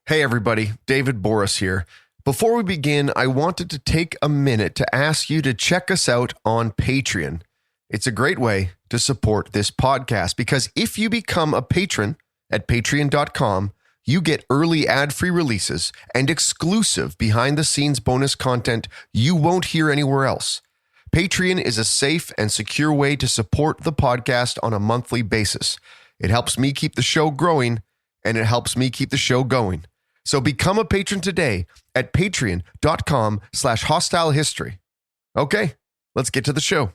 Hey everybody, David Boris here. Before we begin, I wanted to take a minute to ask you to check us out on Patreon. It's a great way to support this podcast because if you become a patron at patreon.com, you get early ad-free releases and exclusive behind-the-scenes bonus content you won't hear anywhere else. Patreon is a safe and secure way to support the podcast on a monthly basis. It helps me keep the show growing, and it helps me keep the show going. So become a patron today at patreon.com/hostilehistory. Okay, let's get to the show.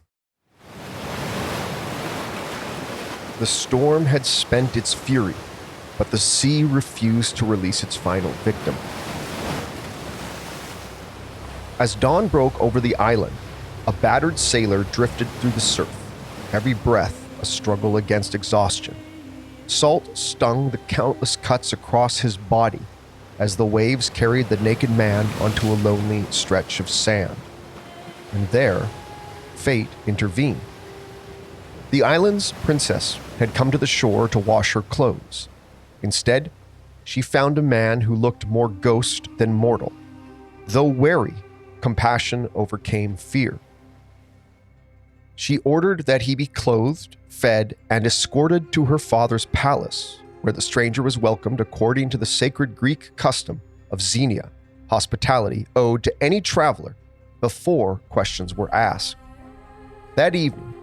The storm had spent its fury, but the sea refused to release its final victim. As dawn broke over the island, a battered sailor drifted through the surf, every breath a struggle against exhaustion. Salt stung the countless cuts across his body as the waves carried the naked man onto a lonely stretch of sand. And there, fate intervened. The island's princess had come to the shore to wash her clothes. Instead, she found a man who looked more ghost than mortal. Though wary, compassion overcame fear. She ordered that he be clothed, fed, and escorted to her father's palace, where the stranger was welcomed according to the sacred Greek custom of xenia, hospitality owed to any traveler before questions were asked. That evening,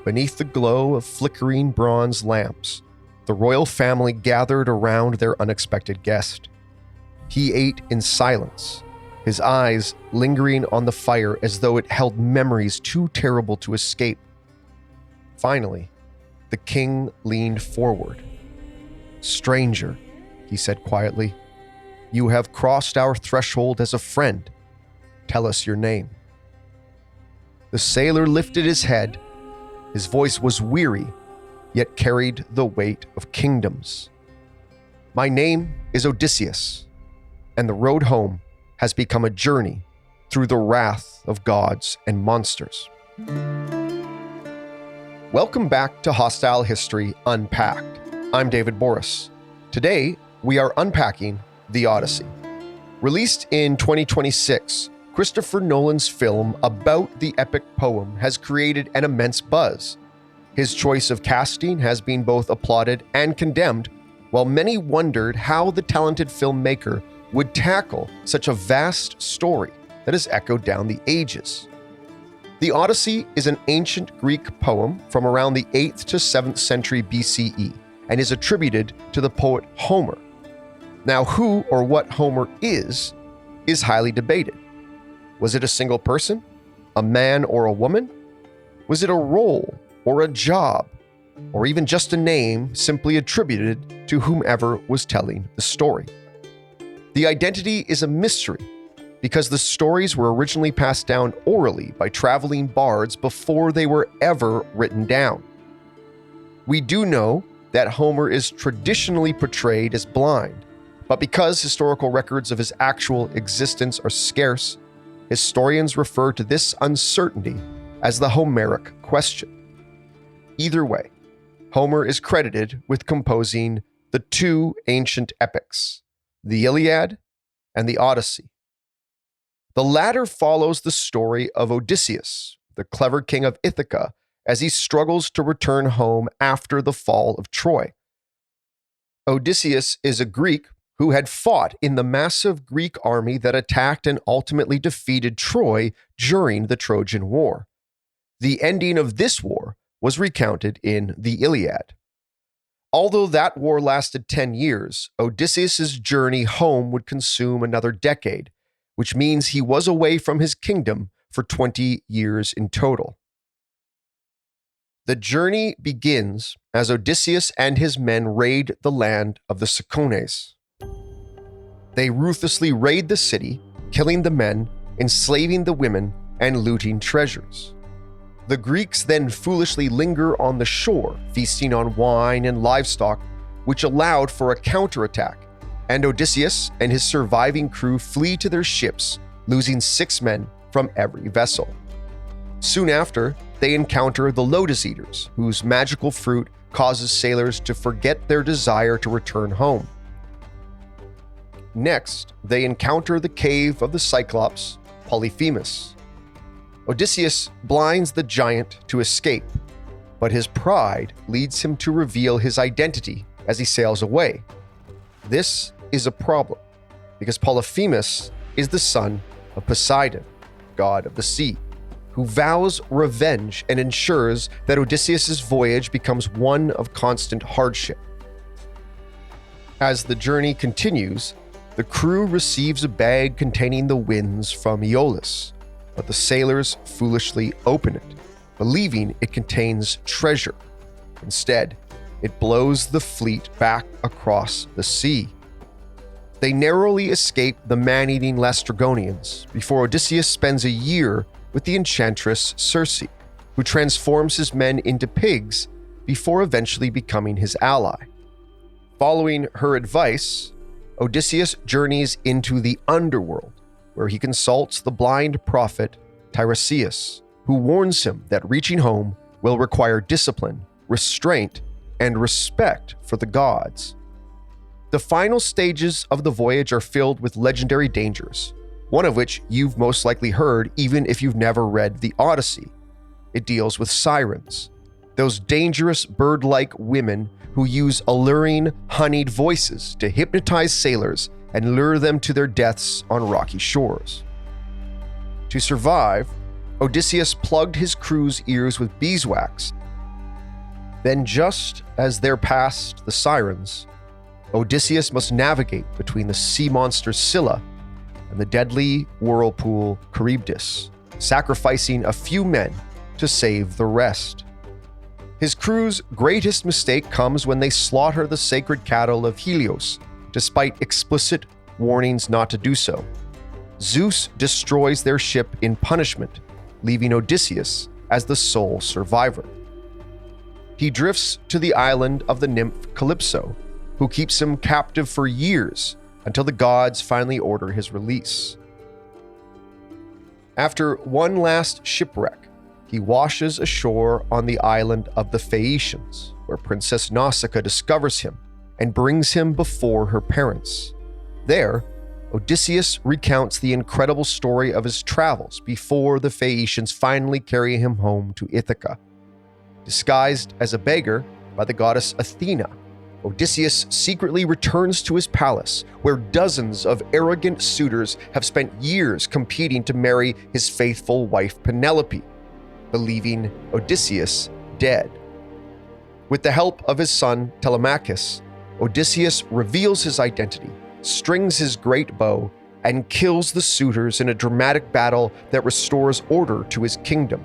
beneath the glow of flickering bronze lamps, the royal family gathered around their unexpected guest. He ate in silence, his eyes lingering on the fire as though it held memories too terrible to escape. Finally, the king leaned forward. "Stranger," he said quietly, "you have crossed our threshold as a friend. Tell us your name." The sailor lifted his head. His voice was weary, yet carried the weight of kingdoms. "My name is Odysseus, and the road home has become a journey through the wrath of gods and monsters." Welcome back to Hostile History Unpacked. I'm David Boris. Today, we are unpacking the Odyssey. Released in 2026, Christopher Nolan's film about the epic poem has created an immense buzz. His choice of casting has been both applauded and condemned, while many wondered how the talented filmmaker would tackle such a vast story that has echoed down the ages. The Odyssey is an ancient Greek poem from around the 8th to 7th century BCE and is attributed to the poet Homer. Now, who or what Homer is highly debated. Was it a single person? A man or a woman? Was it a role or a job? Or even just a name simply attributed to whomever was telling the story? The identity is a mystery because the stories were originally passed down orally by traveling bards before they were ever written down. We do know that Homer is traditionally portrayed as blind, but because historical records of his actual existence are scarce, historians refer to this uncertainty as the Homeric question. Either way, Homer is credited with composing the two ancient epics, the Iliad and the Odyssey. The latter follows the story of Odysseus, the clever king of Ithaca, as he struggles to return home after the fall of Troy. Odysseus is a Greek who had fought in the massive Greek army that attacked and ultimately defeated Troy during the Trojan War. The ending of this war was recounted in the Iliad. Although that war lasted 10 years, Odysseus' journey home would consume another decade, which means he was away from his kingdom for 20 years in total. The journey begins as Odysseus and his men raid the land of the Cicones. They ruthlessly raid the city, killing the men, enslaving the women, and looting treasures. The Greeks then foolishly linger on the shore, feasting on wine and livestock, which allowed for a counterattack, and Odysseus and his surviving crew flee to their ships, losing 6 men from every vessel. Soon after, they encounter the Lotus Eaters, whose magical fruit causes sailors to forget their desire to return home. Next, they encounter the cave of the Cyclops, Polyphemus. Odysseus blinds the giant to escape, but his pride leads him to reveal his identity as he sails away. This is a problem, because Polyphemus is the son of Poseidon, god of the sea, who vows revenge and ensures that Odysseus' voyage becomes one of constant hardship. As the journey continues, the crew receives a bag containing the winds from Aeolus, but the sailors foolishly open it, believing it contains treasure. Instead, it blows the fleet back across the sea. They narrowly escape the man-eating Laestrygonians before Odysseus spends a year with the enchantress Circe, who transforms his men into pigs before eventually becoming his ally. Following her advice, Odysseus journeys into the underworld, where he consults the blind prophet Tiresias, who warns him that reaching home will require discipline, restraint, and respect for the gods. The final stages of the voyage are filled with legendary dangers, one of which you've most likely heard even if you've never read the Odyssey. It deals with sirens, those dangerous bird-like women who use alluring, honeyed voices to hypnotize sailors and lure them to their deaths on rocky shores. To survive, Odysseus plugged his crew's ears with beeswax. Then, just as they're past the sirens, Odysseus must navigate between the sea monster Scylla and the deadly whirlpool Charybdis, sacrificing a few men to save the rest. His crew's greatest mistake comes when they slaughter the sacred cattle of Helios, despite explicit warnings not to do so. Zeus destroys their ship in punishment, leaving Odysseus as the sole survivor. He drifts to the island of the nymph Calypso, who keeps him captive for years until the gods finally order his release. After one last shipwreck, he washes ashore on the island of the Phaeacians, where Princess Nausicaa discovers him and brings him before her parents. There, Odysseus recounts the incredible story of his travels before the Phaeacians finally carry him home to Ithaca. Disguised as a beggar by the goddess Athena, Odysseus secretly returns to his palace, where dozens of arrogant suitors have spent years competing to marry his faithful wife Penelope, believing Odysseus dead. With the help of his son Telemachus, Odysseus reveals his identity, strings his great bow, and kills the suitors in a dramatic battle that restores order to his kingdom.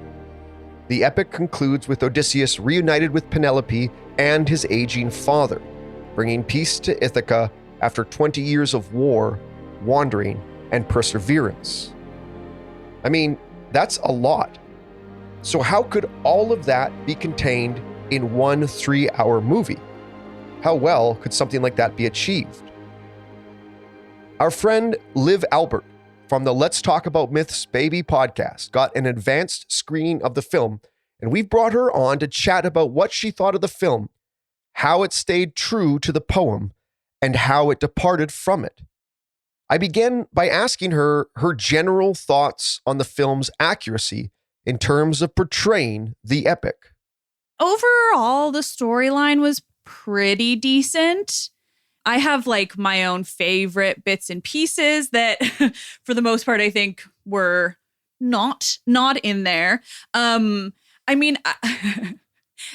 The epic concludes with Odysseus reunited with Penelope and his aging father, bringing peace to Ithaca after 20 years of war, wandering, and perseverance. I mean, that's a lot. So how could all of that be contained in one 3-hour movie? How well could something like that be achieved? Our friend Liv Albert from the Let's Talk About Myths Baby podcast got an advanced screening of the film, and we've brought her on to chat about what she thought of the film, how it stayed true to the poem, and how it departed from it. I began by asking her her general thoughts on the film's accuracy in terms of portraying the epic. Overall, the storyline was pretty decent. I have like my own favorite bits and pieces that for the most part I think were not in there. I mean,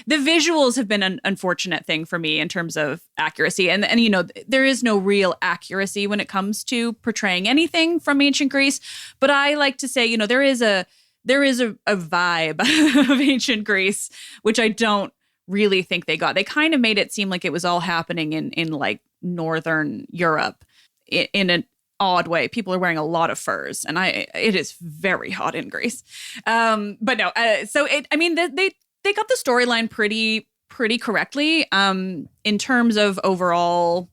the visuals have been an unfortunate thing for me in terms of accuracy. And you know, there is no real accuracy when it comes to portraying anything from ancient Greece. But I like to say, you know, there is a vibe of ancient Greece, which I don't really think they got. They kind of made it seem like it was all happening in like Northern Europe in an odd way. People are wearing a lot of furs, and it is very hot in Greece. But no, they got the storyline pretty correctly in terms of overall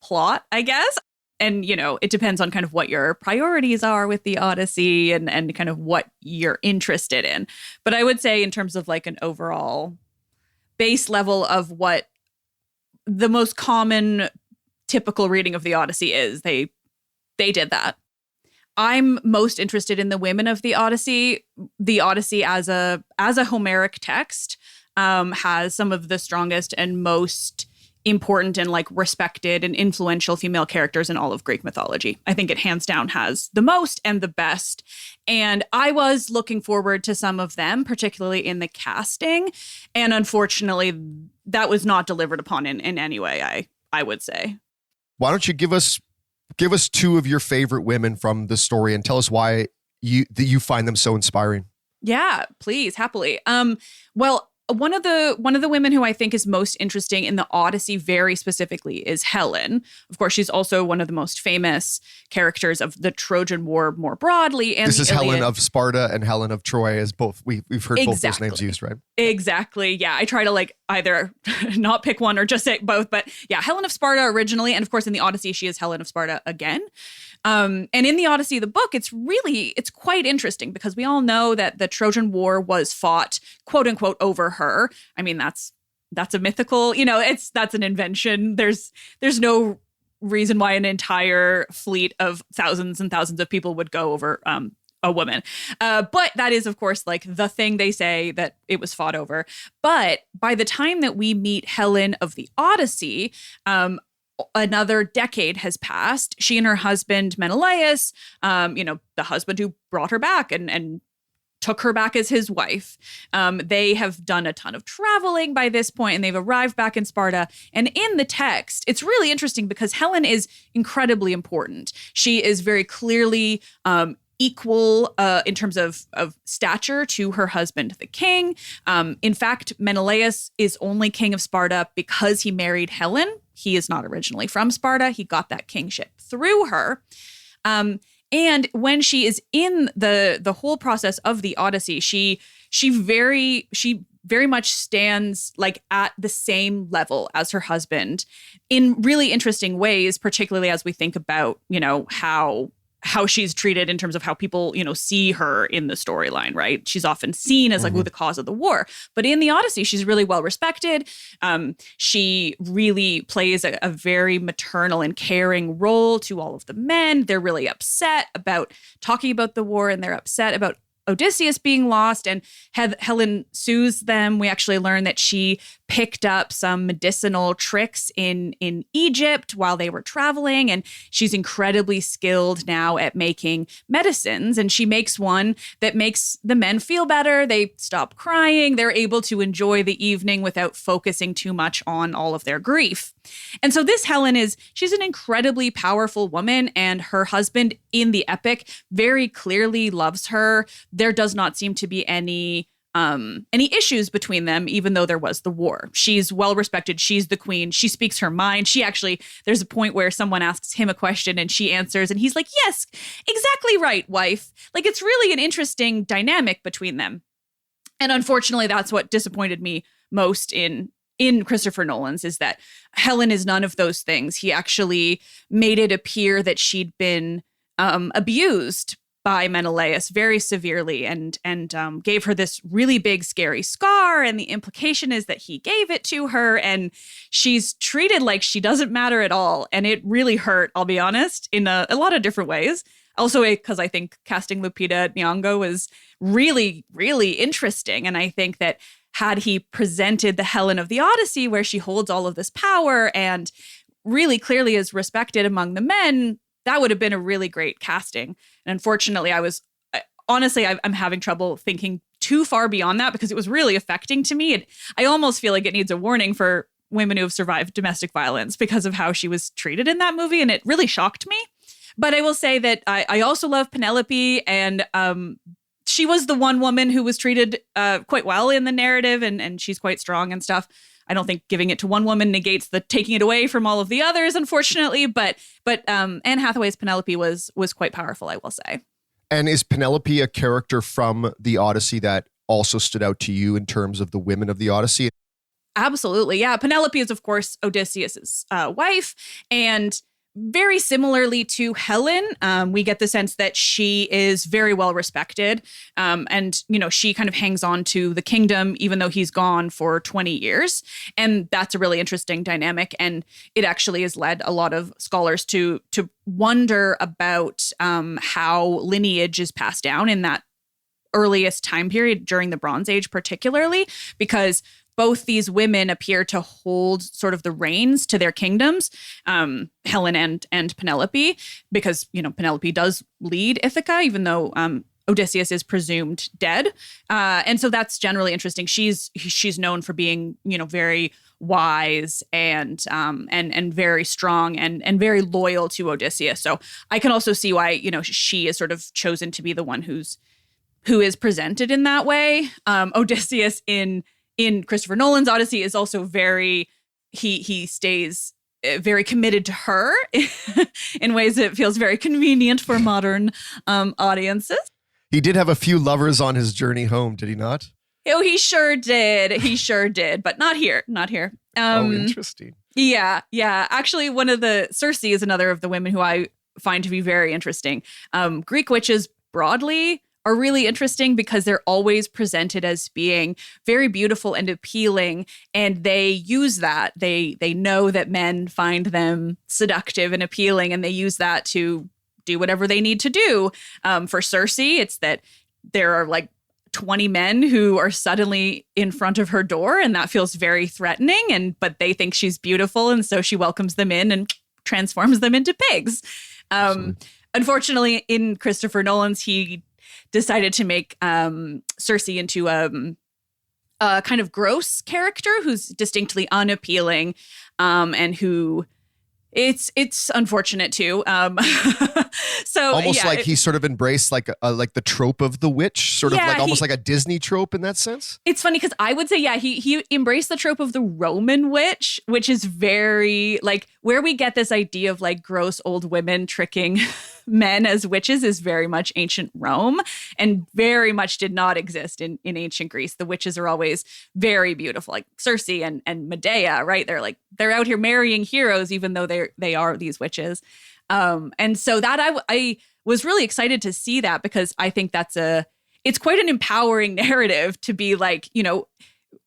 plot, I guess. And, you know, it depends on kind of what your priorities are with the Odyssey and kind of what you're interested in. But I would say in terms of like an overall base level of what the most common typical reading of the Odyssey is. They did that. I'm most interested in the women of the Odyssey. The Odyssey as a Homeric text has some of the strongest and most important and like respected and influential female characters in all of Greek mythology. I think it hands down has the most and the best. And I was looking forward to some of them, particularly in the casting. And unfortunately, that was not delivered upon in any way, I would say. Why don't you give us two of your favorite women from the story and tell us why you find them so inspiring? Yeah, please, happily. Well, one of the women who I think is most interesting in the Odyssey very specifically is Helen. Of course, she's also one of the most famous characters of the Trojan War more broadly. And this is Helen of Sparta and Helen of Troy as both. We've heard both those names used, right? Exactly. Yeah. I try to like either not pick one or just say both. But yeah, Helen of Sparta originally. And of course, in the Odyssey, she is Helen of Sparta again. And in the Odyssey, the book, it's quite interesting because we all know that the Trojan War was fought, quote unquote, over her. I mean, that's a mythical, that's an invention. There's no reason why an entire fleet of thousands and thousands of people would go over a woman. But that is, of course, like the thing they say that it was fought over. But by the time that we meet Helen of the Odyssey, another decade has passed. She and her husband Menelaus, the husband who brought her back and took her back as his wife. They have done a ton of traveling by this point, and they've arrived back in Sparta. And in the text, it's really interesting because Helen is incredibly important. She is very clearly equal in terms of stature to her husband, the king. In fact, Menelaus is only king of Sparta because he married Helen. He is not originally from Sparta. He got that kingship through her. And when she is in the whole process of the Odyssey, she very much stands like at the same level as her husband in really interesting ways, particularly as we think about, how she's treated in terms of how people, see her in the storyline, right? She's often seen as like the cause of the war. But in the Odyssey, she's really well respected. She really plays a very maternal and caring role to all of the men. They're really upset about talking about the war, and they're upset about Odysseus being lost, and Helen soothes them. We actually learn that she picked up some medicinal tricks in Egypt while they were traveling, and she's incredibly skilled now at making medicines, and she makes one that makes the men feel better. They stop crying. They're able to enjoy the evening without focusing too much on all of their grief. And so this Helen she's an incredibly powerful woman, and her husband in the epic very clearly loves her. There does not seem to be any issues between them, even though there was the war. She's well respected. She's the queen. She speaks her mind. There's a point where someone asks him a question and she answers, and he's like, yes, exactly right, wife. Like, it's really an interesting dynamic between them. And unfortunately, that's what disappointed me most in Christopher Nolan's, is that Helen is none of those things. He actually made it appear that she'd been abused by Menelaus very severely and gave her this really big, scary scar. And the implication is that he gave it to her, and she's treated like she doesn't matter at all. And it really hurt, I'll be honest, in a lot of different ways. Also, because I think casting Lupita Nyong'o was really, really interesting. And I think that had he presented the Helen of the Odyssey, where she holds all of this power and really clearly is respected among the men, that would have been a really great casting. And unfortunately, I'm having trouble thinking too far beyond that because it was really affecting to me. I almost feel like it needs a warning for women who have survived domestic violence because of how she was treated in that movie. And it really shocked me. But I will say that I also love Penelope, and she was the one woman who was treated quite well in the narrative, and she's quite strong and stuff. I don't think giving it to one woman negates the taking it away from all of the others, unfortunately. But Anne Hathaway's Penelope was quite powerful, I will say. And is Penelope a character from the Odyssey that also stood out to you in terms of the women of the Odyssey? Absolutely, yeah. Penelope is, of course, Odysseus's wife, and very similarly to Helen, we get the sense that she is very well respected. And, she kind of hangs on to the kingdom, even though he's gone for 20 years. And that's a really interesting dynamic. And it actually has led a lot of scholars to wonder about how lineage is passed down in that earliest time period during the Bronze Age, particularly, because both these women appear to hold sort of the reins to their kingdoms, Helen and Penelope, because, Penelope does lead Ithaca, even though Odysseus is presumed dead. And so that's generally interesting. She's known for being, very wise and very strong and very loyal to Odysseus. So I can also see why, she is sort of chosen to be the one who is presented in that way. Odysseus in Christopher Nolan's Odyssey is also he stays very committed to her in ways that feels very convenient for modern audiences. He did have a few lovers on his journey home, did he not? Oh, he sure did. But not here. Interesting. Yeah. Actually, one of the Circe is another of the women who I find to be very interesting. Greek witches broadly are really interesting because they're always presented as being very beautiful and appealing, and they use that. They know that men find them seductive and appealing, and they use that to do whatever they need to do. For Circe, it's that there are like 20 men who are suddenly in front of her door, and that feels very threatening, but they think she's beautiful, and so she welcomes them in and transforms them into pigs. Unfortunately, in Christopher Nolan's, he decided to make Circe into a kind of gross character who's distinctly unappealing, and who it's unfortunate too. So almost like he sort of embraced like the trope of the witch, sort of like almost like a Disney trope in that sense. It's funny because I would say, he embraced the trope of the Roman witch, which is very like where we get this idea of like gross old women tricking men as witches is very much ancient Rome and very much did not exist in ancient Greece. The witches are always very beautiful, like Circe and Medea, right? They're out here marrying heroes, even though they are these witches. And so that I was really excited to see that because I think it's quite an empowering narrative to be like,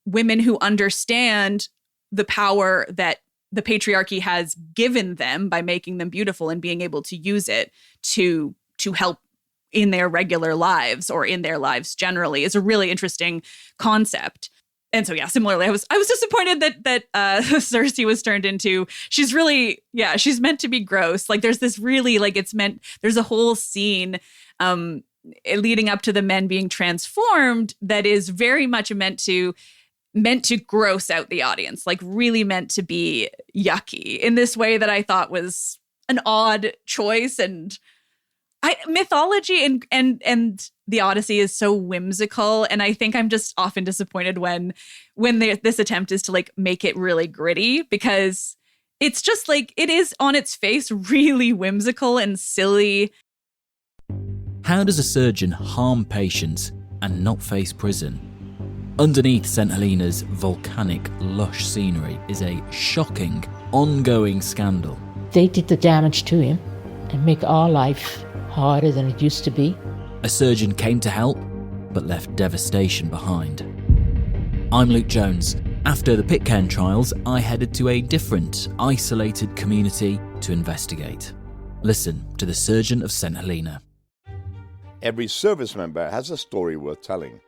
women who understand the power that the patriarchy has given them by making them beautiful and being able to use it to help in their regular lives or in their lives generally is a really interesting concept. And so, similarly, I was disappointed that Circe was turned into, she's meant to be gross. Like there's this really there's a whole scene leading up to the men being transformed that is very much meant to gross out the audience, like really meant to be yucky in this way that I thought was an odd choice. And mythology and the Odyssey is so whimsical, and I think I'm just often disappointed when this attempt is to like make it really gritty, because it's just like it is on its face really whimsical and silly. How does a surgeon harm patients and not face prison? Underneath St. Helena's volcanic, lush scenery is a shocking, ongoing scandal. They did the damage to him and make our life harder than it used to be. A surgeon came to help, but left devastation behind. I'm Luke Jones. After the Pitcairn trials, I headed to a different, isolated community to investigate. Listen to the surgeon of St. Helena. Every service member has a story worth telling.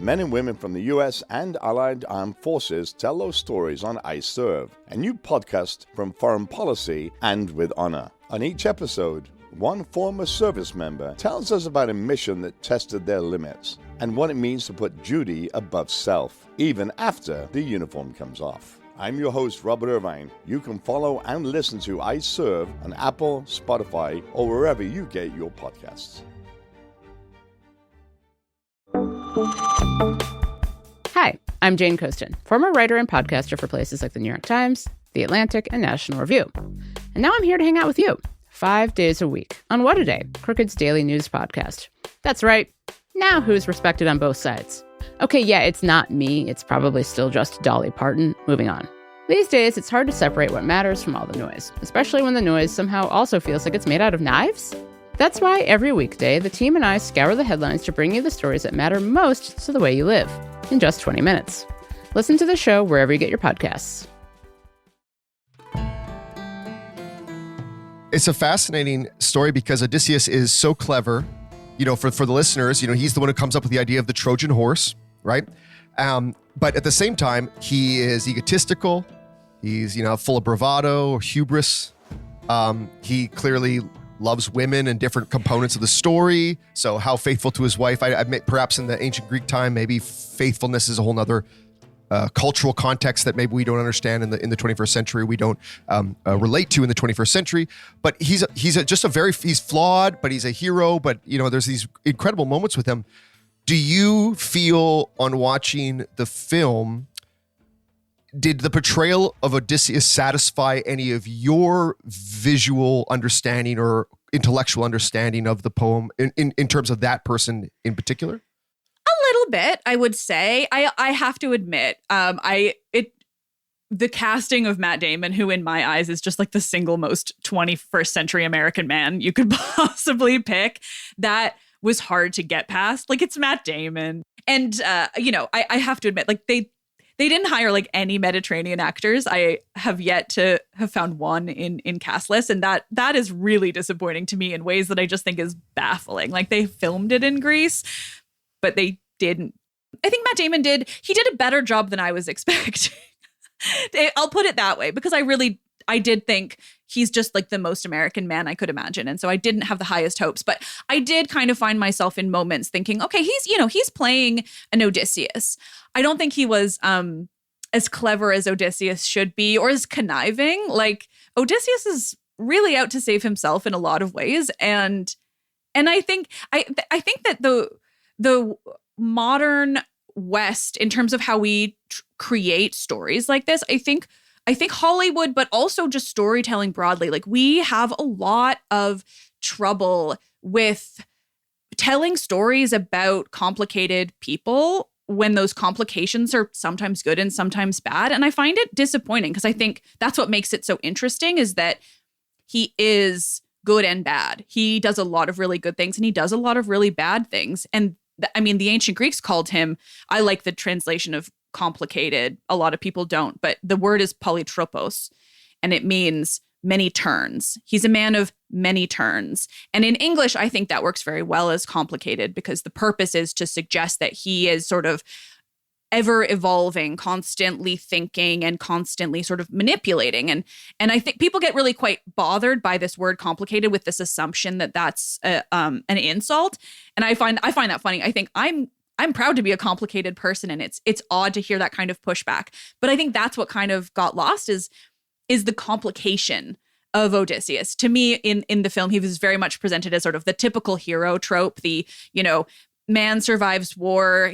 Men and women from the US and Allied Armed Forces tell those stories on I Serve, a new podcast from Foreign Policy and With Honor. On each episode, one former service member tells us about a mission that tested their limits and what it means to put duty above self, even after the uniform comes off. I'm your host, Robert Irvine. You can follow and listen to I Serve on Apple, Spotify, or wherever you get your podcasts. Hi, I'm Jane Coaston, former writer and podcaster for places like the New York Times, The Atlantic, and National Review. And now I'm here to hang out with you 5 days a week on What a Day, Crooked's daily news podcast. That's right. Now who's respected on both sides? Okay, yeah, it's not me. It's probably still just Dolly Parton. Moving on. These days, it's hard to separate what matters from all the noise, especially when the noise somehow also feels like it's made out of knives. That's why every weekday, the team and I scour the headlines to bring you the stories that matter most to the way you live, in just 20 minutes. Listen to the show wherever you get your podcasts. It's a fascinating story because Odysseus is so clever. For the listeners, he's the one who comes up with the idea of the Trojan horse, right? But at the same time, he is egotistical. He's, full of bravado or hubris. He clearly loves women and different components of the story. So how faithful to his wife, I admit, perhaps in the ancient Greek time, maybe faithfulness is a whole nother cultural context that maybe we don't understand in the 21st century. We don't relate to in the 21st century. But he's flawed, but he's a hero. But there's these incredible moments with him. Do you feel on watching the film, did the portrayal of Odysseus satisfy any of your visual understanding or intellectual understanding of the poem in terms of that person in particular? A little bit, I would say. I have to admit, the casting of Matt Damon, who in my eyes is just like the single most 21st century American man you could possibly pick, that was hard to get past. Like, it's Matt Damon. And, I have to admit, like, they didn't hire like any Mediterranean actors. I have yet to have found one in cast list. And that is really disappointing to me in ways that I just think is baffling. Like, they filmed it in Greece, but they didn't. I think Matt Damon did a better job than I was expecting. I'll put it that way, because I did think he's just like the most American man I could imagine. And so I didn't have the highest hopes, but I did kind of find myself in moments thinking, okay, he's playing an Odysseus. I don't think he was as clever as Odysseus should be, or as conniving. Like, Odysseus is really out to save himself in a lot of ways. And I think that the modern West, in terms of how we create stories like this, I think Hollywood, but also just storytelling broadly, like, we have a lot of trouble with telling stories about complicated people when those complications are sometimes good and sometimes bad. And I find it disappointing, because I think that's what makes it so interesting, is that he is good and bad. He does a lot of really good things and he does a lot of really bad things. And the ancient Greeks called him, I like the translation of complicated. A lot of people don't, but the word is polytropos, and it means many turns. He's a man of many turns. And in English, I think that works very well as complicated, because the purpose is to suggest that he is sort of ever evolving, constantly thinking and constantly sort of manipulating. And I think people get really quite bothered by this word complicated, with this assumption that that's an insult. And I find that funny. I think I'm proud to be a complicated person, and it's odd to hear that kind of pushback. But I think that's what kind of got lost is the complication of Odysseus. To me, in the film, he was very much presented as sort of the typical hero trope, the, man survives war.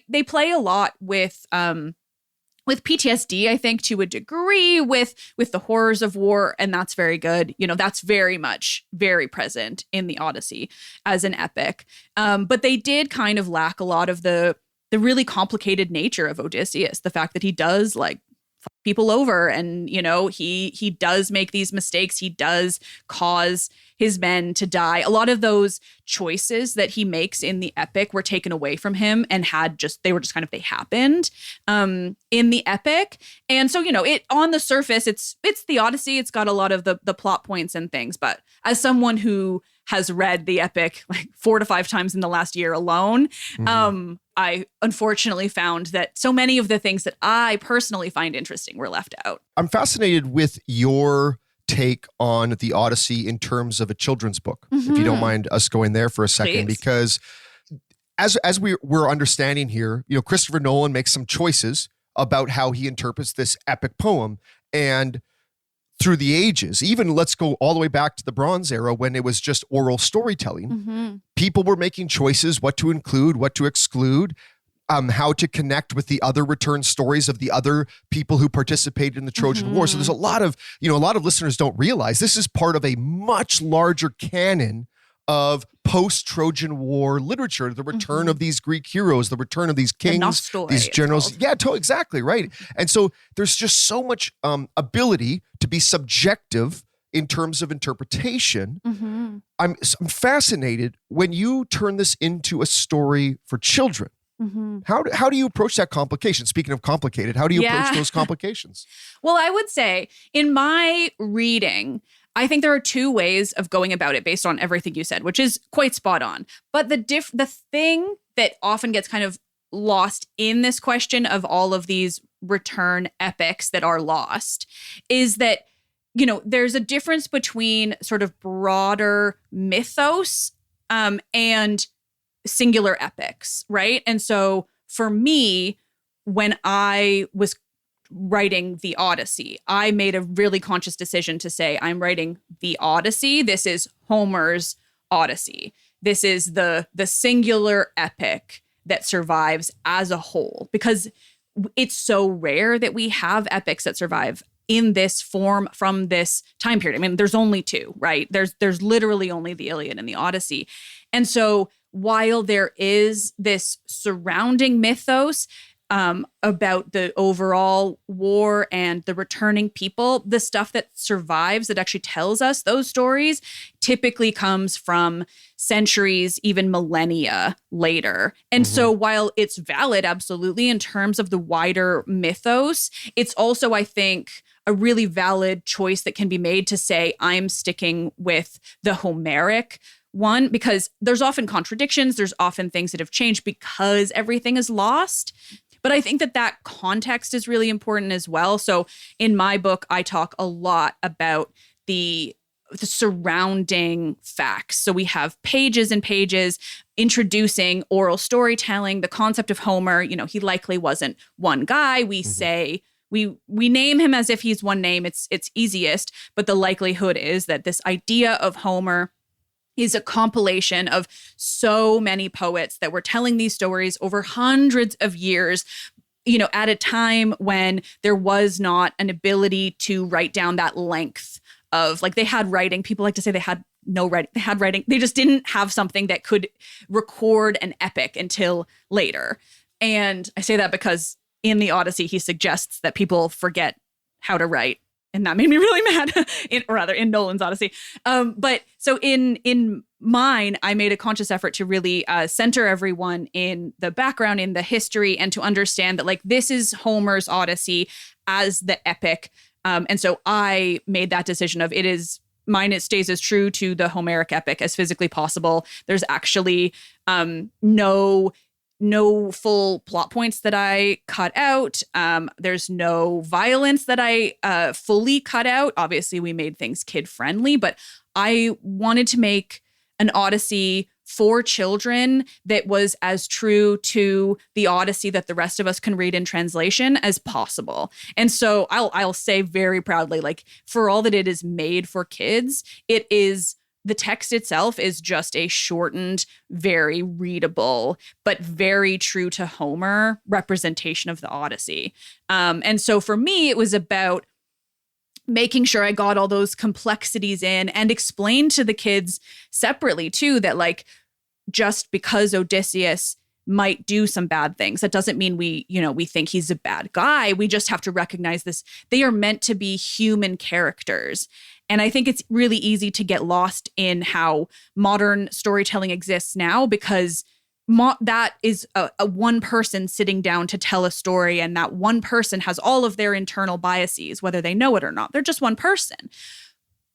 They play a lot with PTSD, I think, to a degree, with the horrors of war, and that's very good. That's very much very present in the Odyssey as an epic. But they did kind of lack a lot of the really complicated nature of Odysseus. The fact that he does like fuck people over, and he does make these mistakes. He does cause his men to die. A lot of those choices that he makes in the epic were taken away from him and they happened in the epic. And so, it on the surface, it's the Odyssey. It's got a lot of the plot points and things. But as someone who has read the epic like 4 to 5 times in the last year alone, I unfortunately found that so many of the things that I personally find interesting were left out. I'm fascinated with your take on the Odyssey in terms of a children's book, if you don't mind us going there for a second. Please. Because as we're understanding here, Christopher Nolan makes some choices about how he interprets this epic poem. And through the ages, even let's go all the way back to the Bronze Era, when it was just oral storytelling, people were making choices, what to include, what to exclude, how to connect with the other return stories of the other people who participated in the Trojan War. So there's a lot of listeners don't realize this is part of a much larger canon of post-Trojan War literature, the return of these Greek heroes, the return of these kings, story, these generals. it's Yeah, exactly, right. And so there's just so much ability to be subjective in terms of interpretation. I'm fascinated when you turn this into a story for children. How do you approach that complication? Speaking of complicated, how do you approach those complications? Well, I would say in my reading, I think there are two ways of going about it based on everything you said, which is quite spot on. But the thing that often gets kind of lost in this question of all of these return epics that are lost is that, you know, there's a difference between sort of broader mythos and singular epics, right? And so for me, when I was writing the Odyssey, I made a really conscious decision to say, I'm writing the Odyssey. This is Homer's Odyssey. This is the singular epic that survives as a whole, because it's so rare that we have epics that survive in this form from this time period. I mean, there's only two, right? There's literally only the Iliad and the Odyssey. And so while there is this surrounding mythos about the overall war and the returning people, the stuff that survives that actually tells us those stories typically comes from centuries, even millennia later. And so while it's valid, absolutely, in terms of the wider mythos, it's also, I think, a really valid choice that can be made to say, I'm sticking with the Homeric one, because there's often contradictions. There's often things that have changed because everything is lost. But I think that context is really important as well. So in my book, I talk a lot about the surrounding facts. So we have pages and pages introducing oral storytelling, the concept of Homer. You know, he likely wasn't one guy. We say, we name him as if he's one name. It's easiest, but the likelihood is that this idea of Homer is a compilation of so many poets that were telling these stories over hundreds of years, you know, at a time when there was not an ability to write down that length of, like, they had writing. People like to say they had no writing. They had writing. They just didn't have something that could record an epic until later. And I say that because in the Odyssey, he suggests that people forget how to write. And that made me really mad, in Nolan's Odyssey. But so in mine, I made a conscious effort to really center everyone in the background, in the history, and to understand that, like, this is Homer's Odyssey as the epic. And so I made that decision of it stays as true to the Homeric epic as physically possible. There's actually no full plot points that I cut out. There's no violence that I fully cut out. Obviously, we made things kid-friendly, but I wanted to make an Odyssey for children that was as true to the Odyssey that the rest of us can read in translation as possible. And so I'll say very proudly, like, for all that it is made for kids, the text itself is just a shortened, very readable, but very true to Homer representation of the Odyssey. And so for me, it was about making sure I got all those complexities in and explained to the kids separately, too, that, like, just because Odysseus might do some bad things, that doesn't mean we think he's a bad guy. We just have to recognize this. They are meant to be human characters. And I think it's really easy to get lost in how modern storytelling exists now, because that is a one person sitting down to tell a story, and that one person has all of their internal biases, whether they know it or not. They're just one person.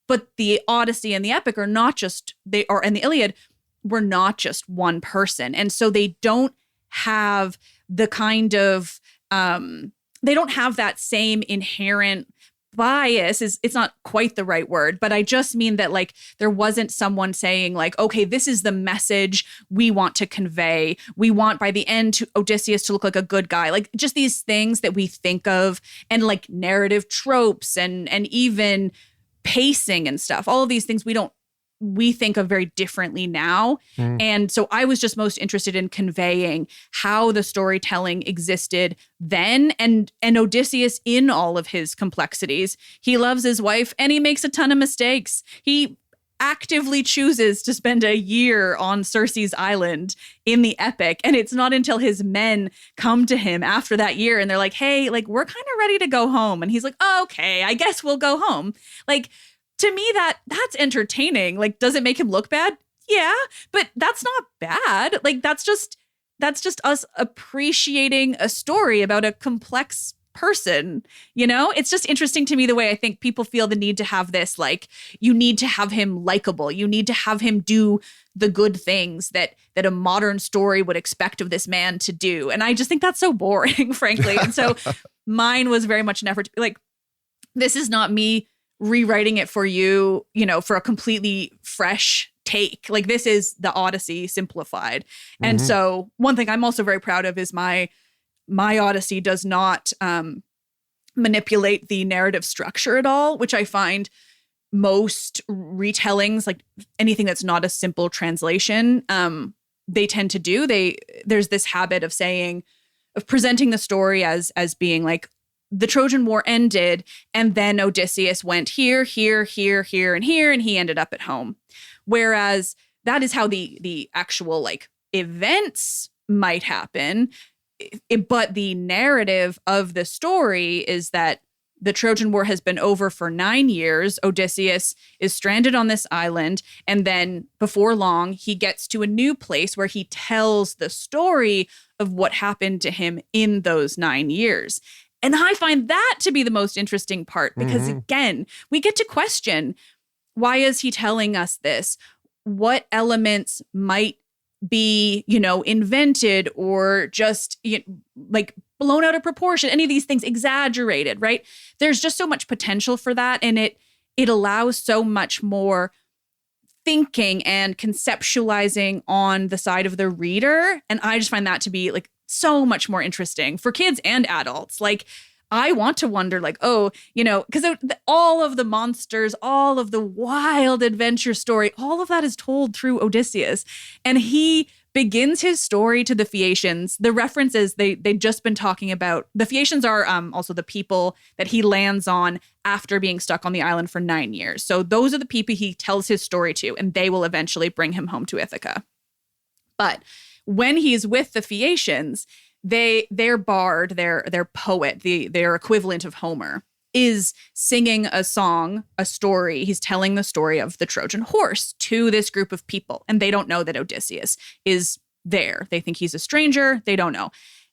But the Odyssey and the epic and the Iliad were not just one person. And so they don't have the kind of, they don't have that same inherent bias. It's not quite the right word, but I just mean that, like, there wasn't someone saying, like, okay, this is the message we want to convey. We want by the end Odysseus to look like a good guy. Like, just these things that we think of, and like narrative tropes and even pacing and stuff. All of these things we think of very differently now. And so I was just most interested in conveying how the storytelling existed then, and Odysseus in all of his complexities. He loves his wife and he makes a ton of mistakes. He actively chooses to spend a year on Circe's island in the epic. And it's not until his men come to him after that year and they're like, hey, like, we're kind of ready to go home. And he's like, oh, okay, I guess we'll go home. Like, to me, that's entertaining. Like, does it make him look bad? Yeah, but that's not bad. Like, that's just us appreciating a story about a complex person. You know, it's just interesting to me the way I think people feel the need to have this, like, you need to have him likable. You need to have him do the good things that a modern story would expect of this man to do. And I just think that's so boring, frankly. And so mine was very much an effort to be like, this is not me rewriting it for you, you know, for a completely fresh take. Like, this is the Odyssey simplified. And so one thing I'm also very proud of is my Odyssey does not manipulate the narrative structure at all, which I find most retellings, like anything that's not a simple translation, they tend to do. There's this habit of presenting the story as being like, the Trojan War ended, and then Odysseus went here, here, here, here, and here, and he ended up at home. Whereas that is how the actual like events might happen. But the narrative of the story is that the Trojan War has been over for 9 years. Odysseus is stranded on this island. And then before long, he gets to a new place where he tells the story of what happened to him in those 9 years. And I find that to be the most interesting part, because again, we get to question, why is he telling us this? What elements might be, you know, invented or just, you know, like blown out of proportion, any of these things exaggerated, right? There's just so much potential for that. And it allows so much more thinking and conceptualizing on the side of the reader. And I just find that to be like so much more interesting for kids and adults. Like, I want to wonder, like, oh, you know, because all of the monsters, all of the wild adventure story, all of that is told through Odysseus. And he begins his story to the Phaeacians. The reference is they've just been talking about, the Phaeacians are also the people that he lands on after being stuck on the island for 9 years. So those are the people he tells his story to, and they will eventually bring him home to Ithaca. But when he's with the Phaeacians, their bard, their poet, their equivalent of Homer, is singing a song, a story. He's telling the story of the Trojan horse to this group of people. And they don't know that Odysseus is there. They think he's a stranger. They don't know.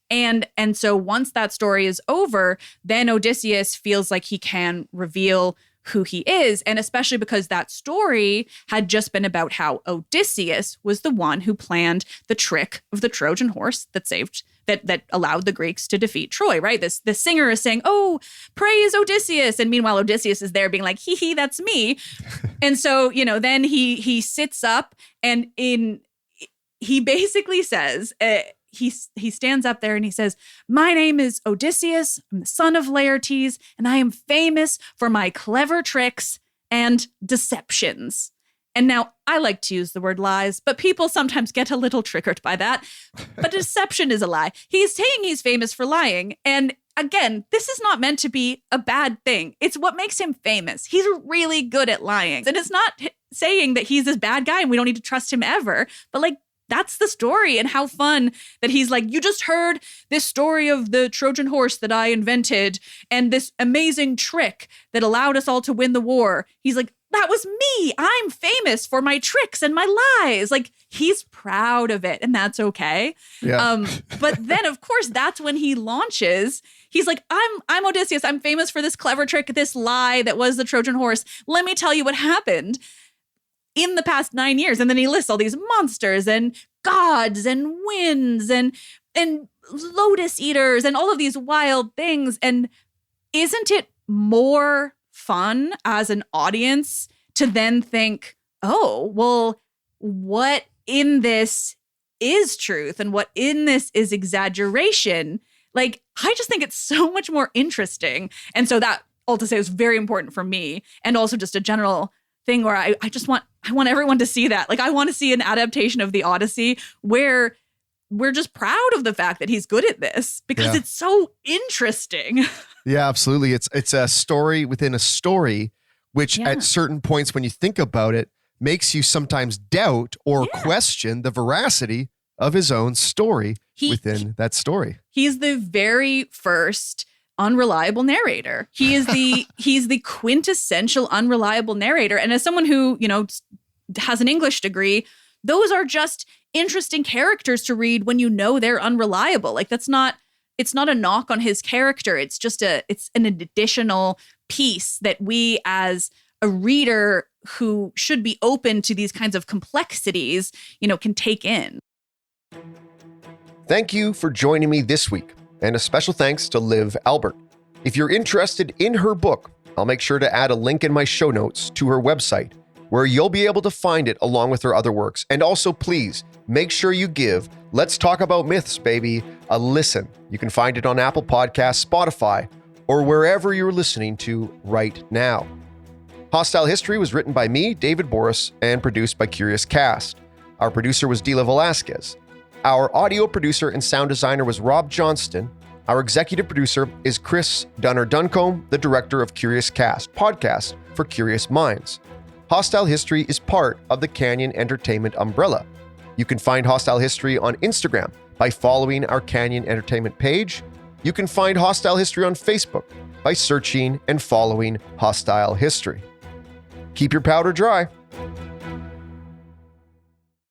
And so once that story is over, then Odysseus feels like he can reveal who he is. And especially because that story had just been about how Odysseus was the one who planned the trick of the Trojan horse that allowed the Greeks to defeat Troy, right? The singer is saying, oh, praise Odysseus. And meanwhile, Odysseus is there being like, hee, that's me. And so, you know, then he sits up and he basically says, he stands up there and he says, my name is Odysseus. I'm the son of Laertes, and I am famous for my clever tricks and deceptions. And now I like to use the word lies, but people sometimes get a little triggered by that. But deception is a lie. He's saying he's famous for lying. And again, this is not meant to be a bad thing. It's what makes him famous. He's really good at lying. And it's not saying that he's this bad guy and we don't need to trust him ever. But like, that's the story, and how fun that he's like, you just heard this story of the Trojan horse that I invented and this amazing trick that allowed us all to win the war. He's like, that was me. I'm famous for my tricks and my lies. Like, he's proud of it, and that's okay. Yeah. But then, of course, that's when he launches. He's like, I'm Odysseus. I'm famous for this clever trick, this lie that was the Trojan horse. Let me tell you what happened in the past 9 years. And then he lists all these monsters and gods and winds and lotus eaters and all of these wild things. And isn't it more fun as an audience to then think, oh, well, what in this is truth and what in this is exaggeration? Like, I just think it's so much more interesting. And so that, all to say, is very important for me. And also just a general thing where I want everyone to see that. Like, I want to see an adaptation of the Odyssey where we're just proud of the fact that he's good at this, because it's so interesting. Yeah, absolutely. It's a story within a story, which at certain points when you think about it, makes you sometimes doubt or question the veracity of his own story within that story. He's the very first unreliable narrator. He's the quintessential unreliable narrator. And as someone who, has an English degree, those are just interesting characters to read when you know they're unreliable. Like it's not a knock on his character. It's just it's an additional piece that we as a reader who should be open to these kinds of complexities, can take in. Thank you for joining me this week, and a special thanks to Liv Albert. If you're interested in her book, I'll make sure to add a link in my show notes to her website, where you'll be able to find it along with her other works. And also, please make sure you give Let's Talk About Myths, Baby a listen. You can find it on Apple Podcasts, Spotify, or wherever you're listening to right now. Hostile History was written by me, David Boris, and produced by Curious Cast. Our producer was Dila Velasquez. Our audio producer and sound designer was Rob Johnston. Our executive producer is Chris Dunner-Duncombe, the director of Curious Cast, podcast for curious minds. Hostile History is part of the Canyon Entertainment umbrella. You can find Hostile History on Instagram by following our Canyon Entertainment page. You can find Hostile History on Facebook by searching and following Hostile History. Keep your powder dry.